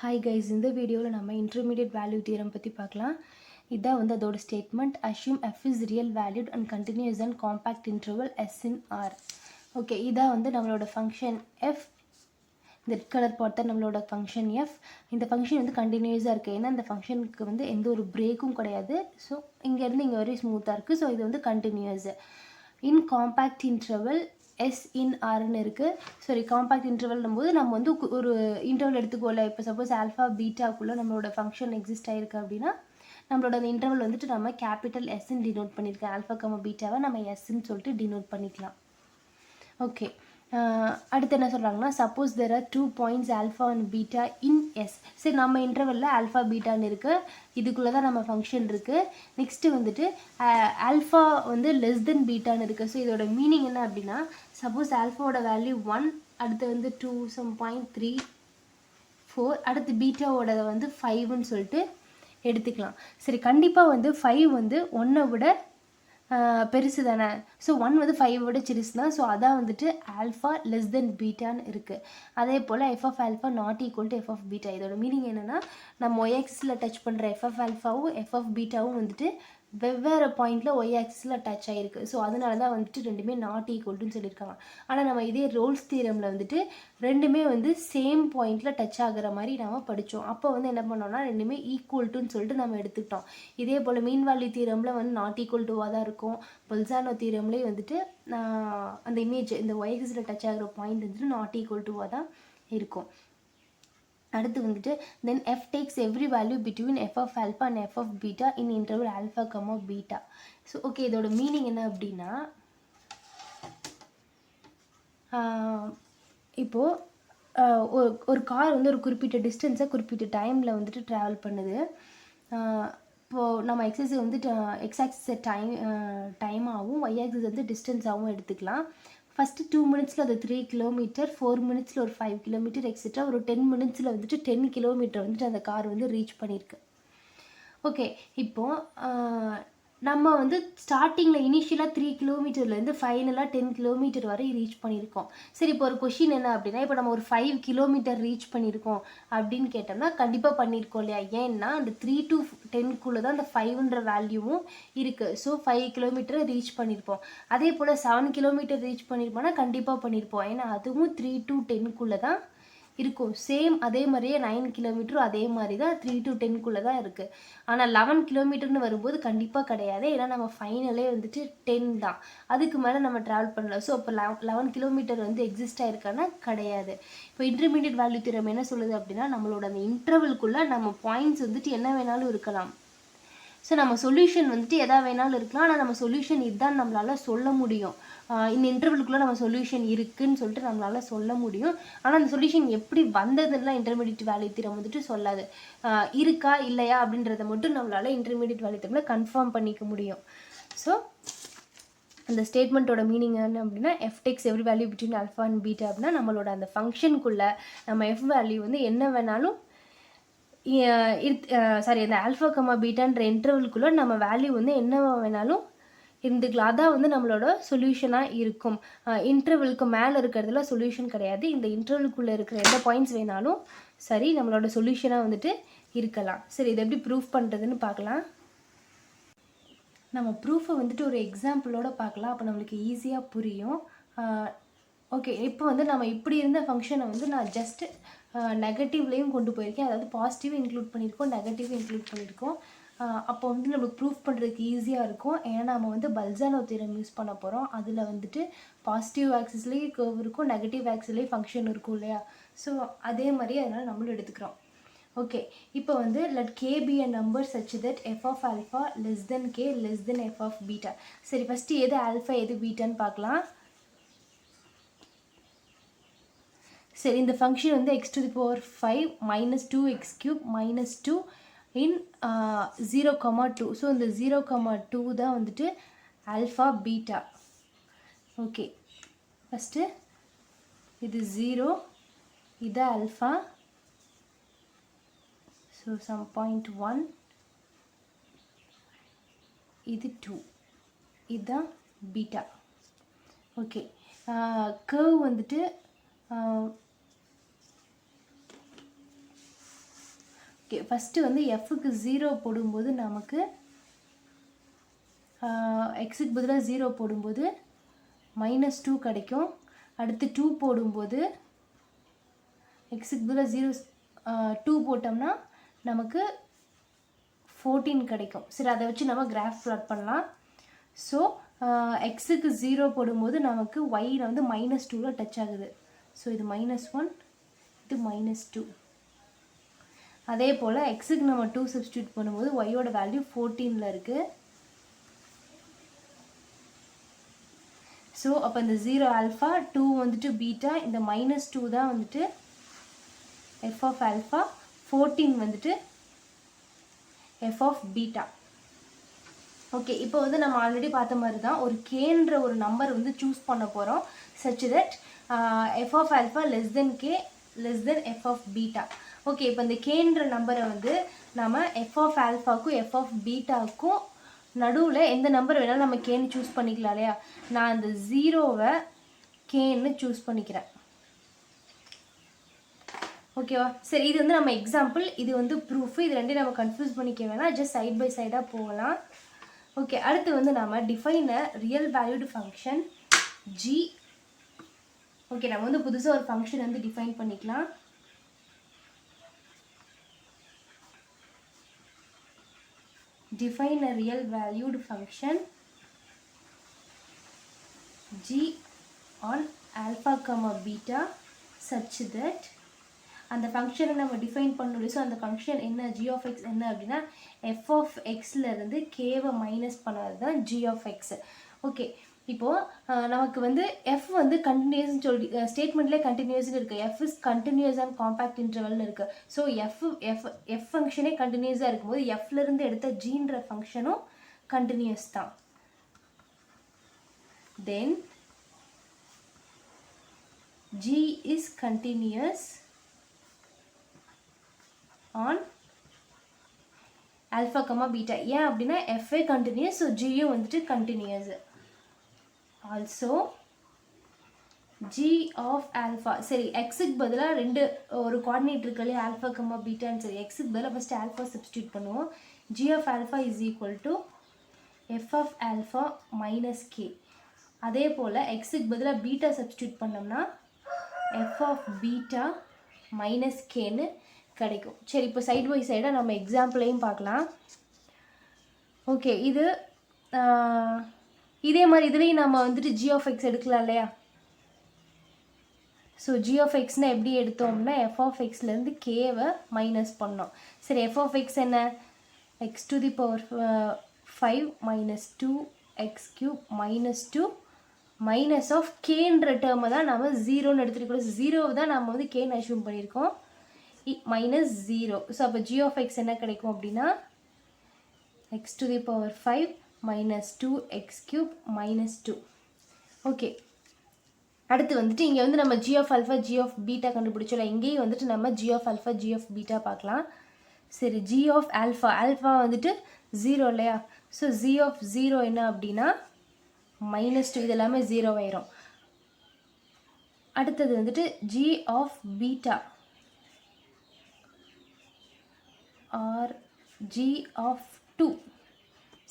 Hi guys, இந்த வீடியோவில் நம்ம இன்டர்மீடியட் வேல்யூ தியரம் பற்றி பார்க்கலாம். இதான் வந்து அதோட statement. Assume f is real valued and continuous and compact interval S in R. Okay, இதான் வந்து நம்மளோட ஃபங்க்ஷன் எஃப். இந்த ரெட் கலர் பார்ட் தான் நம்மளோட ஃபங்க்ஷன் எஃப். இந்த ஃபங்க்ஷன் வந்து கண்டினியூஸாக இருக்குது, ஏன்னா இந்த ஃபங்க்ஷனுக்கு வந்து எந்த ஒரு பிரேக்கும் கிடையாது. ஸோ இங்கேருந்து இங்கே வரையும் ஸ்மூத்தாக இருக்குது. ஸோ இது வந்து கண்டினியூஸ். இன் காம்பேக்ட் இன்டர்வல் எஸ் இன் ஆர்னு இருக்குது. சாரி, காம்பேக்ட் இன்டர்வல்னும் போது நம்ம வந்து ஒரு இன்டர்வல் எடுத்துக்கோல. இப்போ சப்போஸ் ஆல்ஃபா பீட்டாக்குள்ளே நம்மளோட ஃபங்க்ஷன் எக்ஸிஸ்ட் ஆகிருக்கு அப்படின்னா நம்மளோட அந்த இன்டர்வல் வந்துட்டு நம்ம கேபிட்டல் எஸ்ன்னு டினோட் பண்ணியிருக்கேன். ஆல்ஃபா கமா பீட்டாவை நம்ம எஸ்ன்னு சொல்லிட்டு டினோட் பண்ணிக்கலாம். ஓகே, அடுத்து என்ன சொல்கிறாங்கன்னா, suppose there are 2 points alpha and beta in S. சரி, நம்ம இன்டர்வலில் ஆல்ஃபா பீட்டான்னு இருக்குது, இதுக்குள்ளே தான் நம்ம ஃபங்க்ஷன் இருக்குது. நெக்ஸ்ட்டு வந்துட்டு ஆல்ஃபா வந்து லெஸ் தென் பீட்டான்னு இருக்குது. ஸோ இதோட மீனிங் என்ன அப்படின்னா, சப்போஸ் ஆல்ஃபாவோட வேல்யூ 1, அடுத்து வந்து 2 சம் பாயிண்ட் 3 4, அடுத்து பீட்டாவோட வந்து 5ன்னு சொல்லிட்டு எடுத்துக்கலாம். சரி, கண்டிப்பாக வந்து 5 வந்து 1 விட பெருசு தானே. ஸோ 1 வந்து 5 விட சிறுசு தான். ஸோ அதான் வந்துட்டு ஆல்ஃபா லெஸ் தென் பீட்டான்னு இருக்குது. அதே போல் f of alpha not equal to f of beta. இதோட மீனிங் என்னென்னா, நம்ம ஒய் ஆக்சிஸில் டச் பண்ணுற எஃப் ஆஃப் ஆல்ஃபாவும் எஃப் ஆஃப் பீட்டாவும் வந்துட்டு வெவ்வேறு பாயிண்டில் ஒய் ஆக்சிஸில் டச் ஆகிருக்கு. ஸோ அதனால தான் வந்துட்டு ரெண்டுமே நாட் ஈக்குவல்ட்டுன்னு சொல்லியிருக்காங்க. ஆனால் நம்ம இதே ரோல்ஸ் தியரமில் வந்துட்டு ரெண்டுமே வந்து சேம் பாயிண்டில் டச் ஆகிற மாதிரி நம்ம படித்தோம். அப்போ வந்து என்ன பண்ணோம்னா, ரெண்டுமே ஈக்குவல்ட்டுன்னு சொல்லிட்டு நம்ம எடுத்துக்கிட்டோம். இதே போல் மீன் வேல்யூ தியரமில் வந்து நாட் ஈக்குவல் டுவாக தான் இருக்கும். பொல்சானோ தியரம்லேயே வந்துட்டு அந்த இமேஜ் இந்த ஒய் ஆக்சிஸில் டச் ஆகிற பாயிண்ட் வந்துட்டு நாட் ஈக்குவல் டுவாக தான் இருக்கும். அடுத்து வந்துட்டு then f takes every value between f of alpha and f of beta in interval alpha comma beta. So okay, இதோட மீனிங் என்ன அப்படின்னா, இப்போது ஒரு கார் வந்து ஒரு குறிப்பிட்ட டிஸ்டன்ஸை குறிப்பிட்ட டைமில் வந்துட்டு ட்ராவல் பண்ணுது. இப்போது நம்ம எக்ஸஸ் வந்து எக்ஸ் ஆக்சிஸ் டைமாகவும் ஒய் ஆக்சிஸ் வந்து டிஸ்டன்ஸாகவும் எடுத்துக்கலாம். ஃபஸ்ட்டு 2 மினிட்ஸில் அது 3 கிலோமீட்டர், 4 மினிட்ஸில் ஒரு 5 கிலோமீட்டர் எக்ஸெட்ரா ஒரு 10 மினிட்ஸில் வந்துட்டு 10 கிலோமீட்டர் வந்துட்டு அந்த கார் வந்து ரீச் பண்ணியிருக்கு. ஓகே, இப்போது நம்ம வந்து ஸ்டார்டிங்கில் இனிஷியலாக 3 கிலோமீட்டர்லேருந்து ஃபைனலாக 10 கிலோமீட்டர் வரை ரீச் பண்ணியிருக்கோம். சரி, இப்போ ஒரு கொஷின் என்ன அப்படின்னா, இப்போ நம்ம ஒரு 5 கிலோமீட்டர் ரீச் பண்ணியிருக்கோம் அப்படின்னு கேட்டோம்னா கண்டிப்பாக பண்ணியிருக்கோம் இல்லையா? ஏன்னா அந்த 3 to 10க்குள்ளே தான் அந்த 5ன்ற வேல்யூவும் இருக்குது. ஸோ 5 கிலோமீட்டரை ரீச் பண்ணியிருப்போம். அதே போல் 7 கிலோமீட்டர் ரீச் பண்ணியிருப்போம்னா கண்டிப்பாக பண்ணியிருப்போம். ஏன்னா அதுவும் 3 to 10க்குள்ளே தான் இருக்கும். சேம் அதே மாதிரியே 9 கிலோமீட்டரும் அதே மாதிரி தான் 3 to 10க்குள்ளே தான் இருக்குது. ஆனால் 11 கிலோமீட்டர்னு வரும்போது கண்டிப்பாக கிடையாது. ஏன்னா நம்ம ஃபைனலே வந்துட்டு 10 தான், அதுக்கு மேலே நம்ம ட்ராவல் பண்ணல. ஸோ இப்போ 11 கிலோமீட்டர் வந்து எக்ஸிஸ்ட் ஆகிருக்கான்னா கிடையாது. இப்போ இன்டர்மீடியட் வேல்யூ தியரம் என்ன சொல்லுது அப்படின்னா, நம்மளோட அந்த இன்டர்வல்குள்ளே நம்ம பாயிண்ட்ஸ் வந்துட்டு என்ன வேணாலும் இருக்கலாம். ஸோ நம்ம சொல்யூஷன் வந்துட்டு எதா வேணாலும் இருக்கலாம். ஆனால் நம்ம சொல்யூஷன் இதுதான் நம்மளால் சொல்ல முடியும். இந்த இன்டர்வலுக்குள்ளே நம்ம சொல்யூஷன் இருக்குதுன்னு சொல்லிட்டு நம்மளால் சொல்ல முடியும். ஆனால் அந்த சொல்யூஷன் எப்படி வந்ததுன்னா இன்டர்மீடியட் வேல்யூ தியரம் வந்துட்டு சொல்லாது. இருக்கா இல்லையா அப்படின்றத மட்டும் நம்மளால் இன்டர்மீடியட் வேல்யூ தியரமில் கன்ஃபார்ம் பண்ணிக்க முடியும். ஸோ அந்த ஸ்டேட்மெண்ட்டோட மீனிங் என்ன அப்படின்னா, f takes every value between alpha and beta அப்படின்னா நம்மளோட அந்த ஃபங்க்ஷனுக்குள்ளே நம்ம எஃப் வேல்யூ வந்து என்ன வேணாலும் சாரி, அந்த ஆல்ஃபா கமா பீட்டான்ற இன்டர்வலுக்குள்ளே நம்ம வேல்யூ வந்து என்ன வேணாலும் இருந்துக்கலாம். அதான் வந்து நம்மளோட சொல்யூஷனாக இருக்கும். இன்டர்வலுக்கு மேலே இருக்கிறதுல சொல்யூஷன் கிடையாது. இந்த இன்டர்வலுக்குள்ளே இருக்கிற எந்த பாயிண்ட்ஸ் வேணாலும் சரி நம்மளோட சொல்யூஷனாக வந்துட்டு இருக்கலாம். சரி, இதை எப்படி ப்ரூஃப் பண்ணுறதுன்னு பார்க்கலாம். நம்ம ப்ரூஃபை வந்துட்டு ஒரு எக்ஸாம்பிளோட பார்க்கலாம், அப்போ நம்மளுக்கு ஈஸியாக புரியும். ஓகே, இப்போ வந்து நம்ம இப்படி இருந்த ஃபங்க்ஷனை வந்து நான் ஜஸ்ட்டு நெகட்டிவ்லேயும் கொண்டு போயிருக்கேன். அதாவது பாசிட்டிவும் இன்க்ளூட் பண்ணியிருக்கோம், நெகட்டிவும் இன்க்ளூட் பண்ணியிருக்கோம். அப்போ வந்து நம்மளுக்கு ப்ரூஃப் பண்ணுறதுக்கு ஈஸியாக இருக்கும். ஏன்னா நம்ம வந்து பல்சானோ தியரம் யூஸ் பண்ண போகிறோம். அதில் வந்துட்டு பாசிட்டிவ் ஆக்சிஸ்லேயும் கர்வ் இருக்கும், நெகட்டிவ் ஆக்சிஸ்லேயும் ஃபங்க்ஷன் இருக்கும் இல்லையா? ஸோ அதே மாதிரி அதனால் நம்மளும் எடுத்துக்கிறோம். ஓகே, இப்போ வந்து let k be a number such that f of alpha less than k less than f of beta. சரி, ஃபஸ்ட்டு எது ஆல்ஃபா எது பீட்டான்னு பார்க்கலாம். சரி, இந்த ஃபங்க்ஷன் வந்து x to the power 5 minus 2x cube minus 2 in 0,2. So இந்த 0,2 தான் வந்துட்டு ஆல்ஃபா பீட்டா. ஓகே, ஃபஸ்ட்டு இது 0, இது ஆல்ஃபா. ஸோ சம் பாயிண்ட் 1, இது 2, இதுதான் பீட்டா. ஓகே, கர்வ் வந்துட்டு ஓகே, ஃபஸ்ட்டு வந்து எஃப்க்கு 0 போடும்போது நமக்கு எக்ஸுக்கு பதிலாக 0 போடும்போது -2 கிடைக்கும். அடுத்து 2 போடும்போது எக்ஸுக்கு பதிலாக 2 போட்டோம்னா நமக்கு 14 கிடைக்கும். சரி, அதை வச்சு நம்ம கிராஃப் ப்ளாட் பண்ணலாம். ஸோ எக்ஸுக்கு 0 போடும்போது நமக்கு ஒயில் வந்து -2ல் டச் ஆகுது. ஸோ இது -1, இது -2. அதே போல் எக்ஸுக்கு நம்ம 2 சப்ஸ்டியூட் பண்ணும்போது ஒய்யோட வேல்யூ 14ல் இருக்குது. ஸோ அப்போ இந்த 0 ஆல்ஃபா, 2 வந்துட்டு பீட்டா, இந்த -2 தான் வந்துட்டு எஃப் ஆஃப் ஆல்ஃபா, 14 வந்துட்டு எஃப் ஆஃப் பீட்டா. ஓகே, இப்போ வந்து நம்ம ஆல்ரெடி பார்த்த மாதிரி தான் ஒரு கேன்ற ஒரு நம்பர் வந்து சூஸ் பண்ண போகிறோம் such that f of alpha less than k less than f of beta. Okay, இப்போ இந்த கேன்ற நம்பரை வந்து நம்ம எஃப் ஆஃப் ஆல்ஃபாவுக்கும் எஃப் ஆஃப் பீட்டாவுக்கும் நடுவில் எந்த நம்பர் வேணாலும் நம்ம கேன்னு சூஸ் பண்ணிக்கலாம் இல்லையா. நான் அந்த 0வை கேன்னு சூஸ் பண்ணிக்கிறேன். ஓகேவா? சரி, இது வந்து நம்ம எக்ஸாம்பிள், இது வந்து ப்ரூஃப். இது ரெண்டையும் நம்ம கன்ஃபியூஸ் பண்ணிக்க வேணாம், ஜஸ்ட் சைட் பை சைடாக போகலாம். ஓகே, அடுத்து வந்து நம்ம டிஃபைன் அ real valued function G. Okay, நம்ம வந்து புதுசாக ஒரு ஃபங்க்ஷன் வந்து டிஃபைன் பண்ணிக்கலாம். define a real valued function g on alpha comma beta such that அந்த ஃபங்க்ஷனை நம்ம டிஃபைன் பண்ணணும். ஸோ அந்த ஃபங்க்ஷன் என்ன, g of x என்ன அப்படின்னா f of xல இருந்து கேவை மைனஸ் பண்ணது தான் g of x. ஓகே, இப்போது நமக்கு வந்து f வந்து கண்டினியூஸ்ன்னு சொல்லி ஸ்டேட்மெண்ட்லேயே கண்டினியூஸ்னு இருக்குது. f is continuous and compact இன்டர்வல்னு இருக்குது. ஸோ எஃப் ஃபங்க்ஷனே கண்டினியூஸாக இருக்கும்போது எஃப்லேருந்து எடுத்த ஜீன்ற ஃபங்க்ஷனும் கண்டினியூஸ் தான். Then g is continuous on alpha comma beta. ஏன் அப்படின்னா எஃப்ஏ கண்டினியூஸ், ஸோ ஜியும் வந்துட்டு continuous. Also g of alpha. சரி, எக்ஸுக்கு பதிலாக ஒரு கோஆர்டினேட் இருக்கு இல்லையா, ஆல்ஃபா கமா பீட்டான்னு. சரி, எக்ஸுக்கு பதிலாக ஃபஸ்ட்டு ஆல்ஃபா சப்ஸ்டியூட் பண்ணுவோம். G of alpha is equal to f of alpha minus k. அதே போல் எக்ஸுக்கு பதிலாக பீட்டா சப்ஸ்டியூட் பண்ணோம்னா எஃப் ஆஃப் பீட்டா மைனஸ் கேன்னு கிடைக்கும். சரி, இப்போ சைட் பை சைடாக நம்ம எக்ஸாம்பிளையும் பார்க்கலாம். ஓகே, இதே மாதிரி இதுலேயும் நம்ம வந்துட்டு ஜி ஆஃப் எக்ஸ் எடுக்கலாம் இல்லையா. ஸோ ஜி ஆஃப் எக்ஸ்னால் எப்படி எடுத்தோம்னா எஃப் ஆஃப் எக்ஸ்லேருந்து கேவை மைனஸ் பண்ணோம். சரி, எஃப் ஆஃப் எக்ஸ் என்ன, x to the power 5 minus 2x³ minus 2 minus of கேன்ற டேர்மை தான் நம்ம 0ன்னு எடுத்துகிட்டு 0 தான் நம்ம வந்து கேன்னு அஷ்யூம் பண்ணியிருக்கோம், மைனஸ் 0. ஸோ அப்போ ஜி ஆஃப் எக்ஸ் என்ன கிடைக்கும் அப்படின்னா x to the power 5 minus 2x³ minus 2. Okay, அடுத்து வந்துட்டு இங்கே வந்து நம்ம g of alpha g of beta கண்டுபிடிச்சோம்ல, இங்கேயும் வந்துட்டு நம்ம g of alpha g of beta பார்க்கலாம். சரி, ஜி ஆஃப் ஆல்ஃபா, ஆல்ஃபா வந்துட்டு 0 இல்லையா. ஸோ ஜி ஆஃப் 0 என்ன அப்படின்னா -2. இது எல்லாமே 0 ஆயிரும். அடுத்தது வந்துட்டு g of beta or g of 2.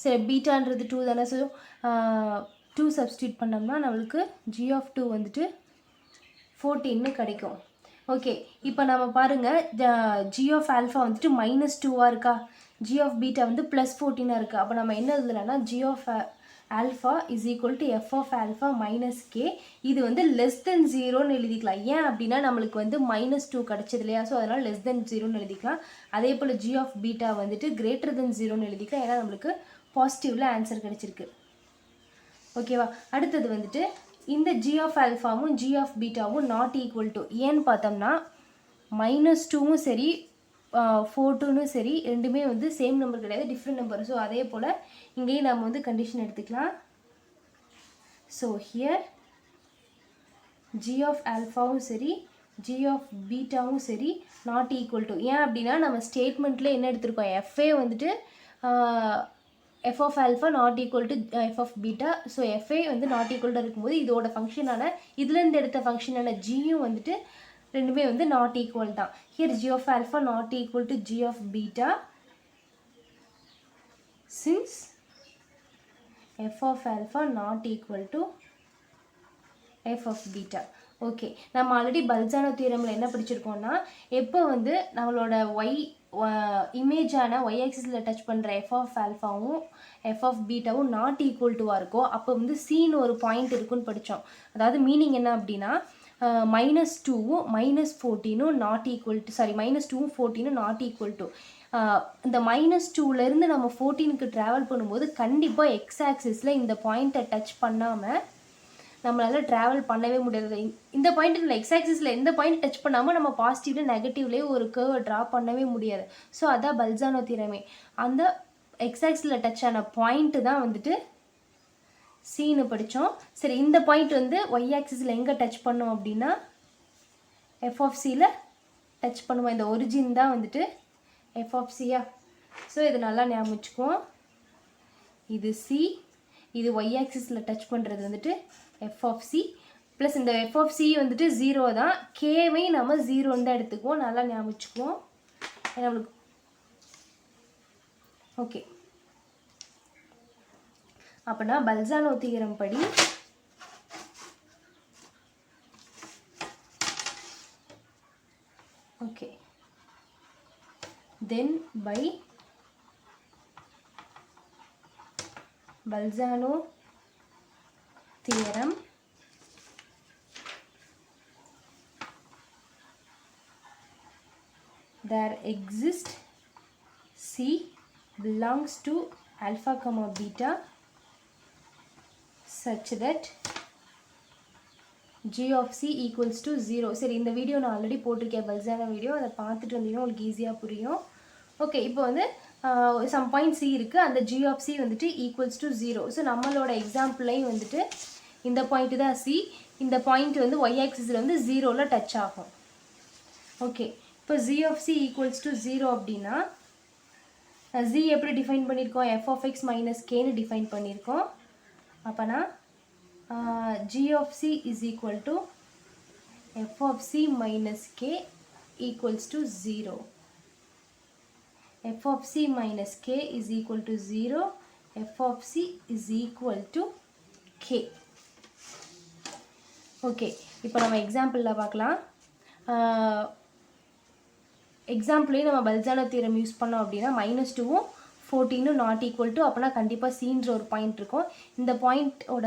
சரி, பீட்டான்றது 2 தானே. ஸோ 2 சப்ஸ்டியூட் பண்ணோம்னா நம்மளுக்கு ஜி ஆஃப் 2 வந்துட்டு 14ன்னு கிடைக்கும். ஓகே, இப்போ நம்ம பாருங்கள், ஜி ஆஃப் ஆல்ஃபா வந்துட்டு -2 இருக்கா, ஜி ஆஃப் பீட்டா வந்து +14 இருக்குது. அப்போ நம்ம என்ன எழுதலாம்னா g of alpha is equal to f of alpha minus k. இது வந்து லெஸ் தென் 0ன்னு எழுதிக்கலாம். ஏன் அப்படின்னா நம்மளுக்கு வந்து -2 கிடச்சது இல்லையா. ஸோ அதனால் லெஸ் தென் 0ன்னு எழுதிக்கலாம். அதே போல் ஜி ஆஃப் பீட்டா வந்துட்டு கிரேட்டர் தென் 0ன்னு எழுதிக்கலாம். ஏன்னா நம்மளுக்கு பாசிட்டிவில் ஆன்சர் கிடச்சிருக்கு. ஓகேவா? அடுத்தது வந்துட்டு இந்த ஜி ஆஃப் ஆல்ஃபாவும் ஜி ஆஃப் பீட்டாவும் நாட் ஈக்குவல் டு, ஏன்னு பார்த்தோம்னா -2வும் சரி 4 சரி ரெண்டுமே வந்து சேம் நம்பர் கிடையாது, டிஃப்ரெண்ட் நம்பர். ஸோ அதே போல் இங்கேயும் நம்ம வந்து கண்டிஷன் எடுத்துக்கலாம். ஸோ ஹியர் ஜி ஆஃப் ஆல்ஃபாவும் சரி ஜி ஆஃப் பீட்டாவும் சரி நாட் ஈக்குவல் டு. ஏன் அப்படின்னா நம்ம ஸ்டேட்மெண்ட்டில் என்ன எடுத்திருக்கோம், எஃப்ஏ வந்துட்டு f of alpha not equal to f of beta. So எஃப்ஏ வந்து நாட் ஈக்குவல் டு இருக்கும்போது இதோட ஃபங்க்ஷனான இதுலேருந்து எடுத்த ஃபங்க்ஷனான ஜியும் வந்துட்டு ரெண்டுமே வந்து நாட் ஈக்குவல் தான். Here g of alpha not equal to g of beta since f of alpha not equal to f of beta. Okay, நம்ம ஆல்ரெடி பல்சானோ தியரமில் என்ன படிச்சிருக்கோம்னா, எப்போ வந்து நம்மளோட இமேஜான ஒய் ஆக்சிஸில் டச் பண்ணுற எஃப் ஆஃப் ஆல்ஃபாவும் எஃப் ஆஃப் பீட்டாவும் நாட் ஈக்குவல் டுவாக இருக்கோ அப்போ வந்து சீன்னு ஒரு பாயிண்ட் இருக்குன்னு படித்தோம். அதாவது மீனிங் என்ன அப்படின்னா, -2வும் -14ம் நாட் ஈக்குவல் டு -2வும் 14ம் நாட் ஈக்குவல் டு இந்த -2லேருந்து நம்ம 14க்கு ட்ராவல் பண்ணும்போது கண்டிப்பாக எக்ஸ் ஆக்சிஸில் இந்த பாயிண்ட்டை டச் பண்ணாமல் நம்மளால் ட்ராவல் பண்ணவே முடியாது. இந்த பாயிண்ட் இல்லை, எக்ஸ் ஆக்சிஸில் எந்த பாயிண்ட் டச் பண்ணாமல் நம்ம பாசிட்டிவ்ல நெகட்டிவ்லேயே ஒரு கர்வை ட்ரா பண்ணவே முடியாது. ஸோ அதான் பல்சானோ தியரமே. அந்த எக்ஸ் ஆக்சிஸில் டச் ஆன பாயிண்ட்டு தான் வந்துட்டு சீனு படித்தோம். சரி, இந்த பாயிண்ட் வந்து ஒய் ஆக்சிஸில் எங்கே டச் பண்ணோம் அப்படின்னா எஃப் ஆஃப் சியில் டச் பண்ணுவோம். இந்த ஒரிஜின் தான் வந்துட்டு எஃப் ஆஃப் சியா. ஸோ இது நல்லா ஞாபகம் வச்சுக்குவோம். இது சி, இது ஒய் ஆக்சிஸில் டச் பண்ணுறது வந்துட்டு எஃப் ஆஃப் சி ப்ளஸ் இந்த எஃப் ஆஃப் சி வந்துட்டு 0 தான். கேவை நம்ம 0 தான் எடுத்துக்குவோம். நல்லா ஞாபகம் வச்சுக்குவோம் நம்மளுக்கு. ஓகே, அப்படின்னா பல்சானோ தியரம் படி okay then by Bolzano theorem there exists C belongs to alpha comma beta such that g of c equals to 0. சரி, இந்த வீடியோ நான் ஆல்ரெடி போட்டிருக்கேன், பல்சானோ வீடியோ. அதை பார்த்துட்டு வந்தீங்கன்னா உங்களுக்கு ஈஸியாக புரியும். ஓகே, இப்போ வந்து சம் பாயிண்ட் சி இருக்குது, அந்த g of c வந்துட்டு ஈக்குவல்ஸ் டு 0. ஸோ நம்மளோட எக்ஸாம்பிளையும் வந்துட்டு இந்த பாயிண்ட்டு தான் சி, இந்த பாயிண்ட் வந்து ஒய் ஆக்சிஸில் வந்து 0ல் டச் ஆகும். ஓகே, இப்போ g of c equals to 0 அப்படின்னா z எப்படி டிஃபைன் பண்ணியிருக்கோம், f of x மைனஸ் கேன்னு டிஃபைன் பண்ணியிருக்கோம். அப்போனா g of c is equal to f of c minus k equals to 0. f of c minus k is equal to 0. f of c is equal to k. Okay, இப்போ நம்ம எக்ஸாம்பிளில் பார்க்கலாம். எக்ஸாம்பிளையும் நம்ம பல்சானோ theorem use பண்ணோம் அப்படின்னா -2வும் 14ம் not equal to, அப்போனா கண்டிப்பாக சீன்ற ஒரு பாயிண்ட் இருக்கும். இந்த பாயிண்ட்டோட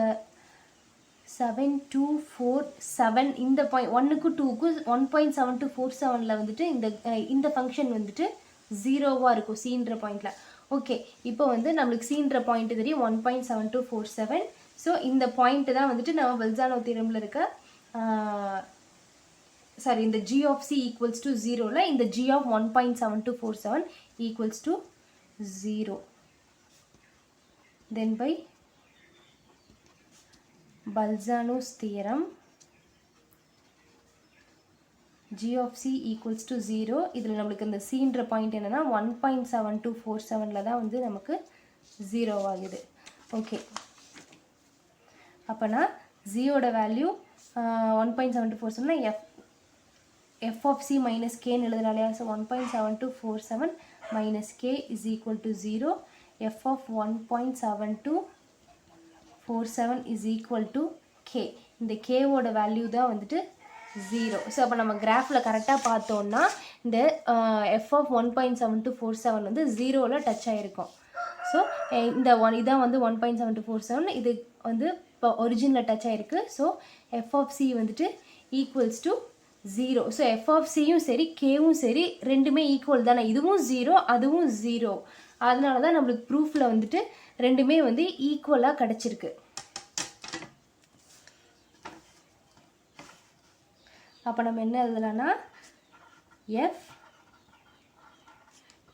7 2 4 7 இந்த பாயிண்ட் 1க்கு 2க்கு 1.7247ல் வந்துட்டு இந்த ஃபங்க்ஷன் வந்துட்டு 0வாக இருக்கும் சீன்ற பாயிண்டில். ஓகே, இப்போ வந்து நம்மளுக்கு சீன்ற பாயிண்ட் தெரியும் 1.7247. ஸோ இந்த பாயிண்ட்டு தான் வந்துட்டு நம்ம பல்சானோ தியரமில் இருக்க இந்த g of c equals to 0ல இந்த g of 1.7247 equals to 0. Then by Bolzano's theorem g of c equals to 0. இதில் நம்மளுக்கு இந்த cன்ற பாயிண்ட் என்னன்னா 1.7247ல தான் வந்து நமக்கு 0 ஆகுது. ஓகே, அப்போனா ஜியோட வேல்யூ 1.7247னா f of c minus k எழுதுனாலே, so 1.7247 minus k is equal to 0. f of 1.7247 is equal to k. இந்த k ஓட வேல்யூ தான் வந்துட்டு 0. ஸோ அப்போ நம்ம கிராஃபில் கரெக்டாக பார்த்தோன்னா இந்த f of 1.7247 வந்து 0ல் டச் ஆகிருக்கும். ஸோ இந்த இதான் வந்து 1.7247, இது வந்து இப்போ ஒரிஜினில் டச் ஆகிருக்கு. ஸோ f of c வந்துட்டு equals to 0. So f of cயும் சரி கேவும் சரி ரெண்டுமே ஈக்குவல் தானே, இதுவும் 0 அதுவும் 0. அதனால தான் நம்மளுக்கு ப்ரூஃபில் வந்துட்டு ரெண்டுமே வந்து ஈக்குவலாக கிடச்சிருக்கு. அப்போ நம்ம என்ன எழுதலாம்னா f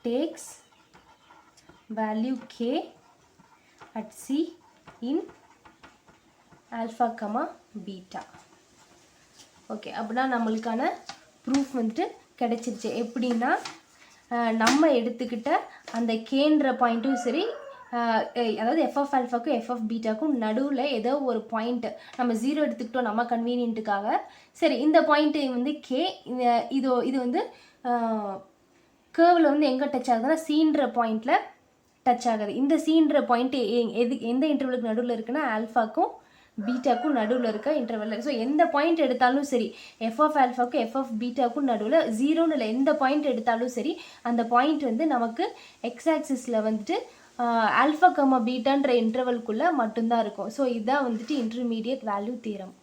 takes value k at c in alpha comma beta. Okay, அப்படின்னா நம்மளுக்கான ப்ரூஃப் வந்துட்டு கிடச்சிருச்சு. எப்படின்னா நம்ம எடுத்துக்கிட்ட அந்த கேன்ற பாயிண்ட்டும் சரி அதாவது எஃப் ஆஃப் ஆல்ஃபாக்கும் எஃப் ஆஃப் பீட்டாக்கும் நடுவில் ஏதோ ஒரு பாயிண்ட் நம்ம 0 எடுத்துக்கிட்டோம் நம்ம கன்வீனியன்ட்டுக்காக. சரி, இந்த பாயிண்ட்டு வந்து கே, இது வந்து கேர்வில் வந்து எங்கே டச் ஆகுதுன்னா சீன்ற பாயிண்டில் டச் ஆகுது. இந்த சீன்ற பாயிண்ட்டு எந்த இன்டர்வலுக்கு நடுவில் இருக்குன்னா ஆல்ஃபாக்கும் பீட்டாக்கும் நடுவில் இருக்க இன்டர்வல். ஸோ எந்த பாயிண்ட் எடுத்தாலும் சரி, எஃப் ஆஃப் ஆல்ஃபாக்கும் எஃப் ஆஃப் பீட்டாக்கும் நடுவில் 0ன்னு இல்லை, எந்த பாயிண்ட் எடுத்தாலும் சரி அந்த பாயிண்ட் வந்து நமக்கு எக்ஸ் ஆக்சிஸில் வந்துட்டு ஆல்ஃபா கமா பீட்டான்ற இன்டர்வல்குள்ளே மட்டும்தான் இருக்கும். ஸோ இதுதான் வந்துட்டு இன்டர்மீடியட் வேல்யூ தியரம்.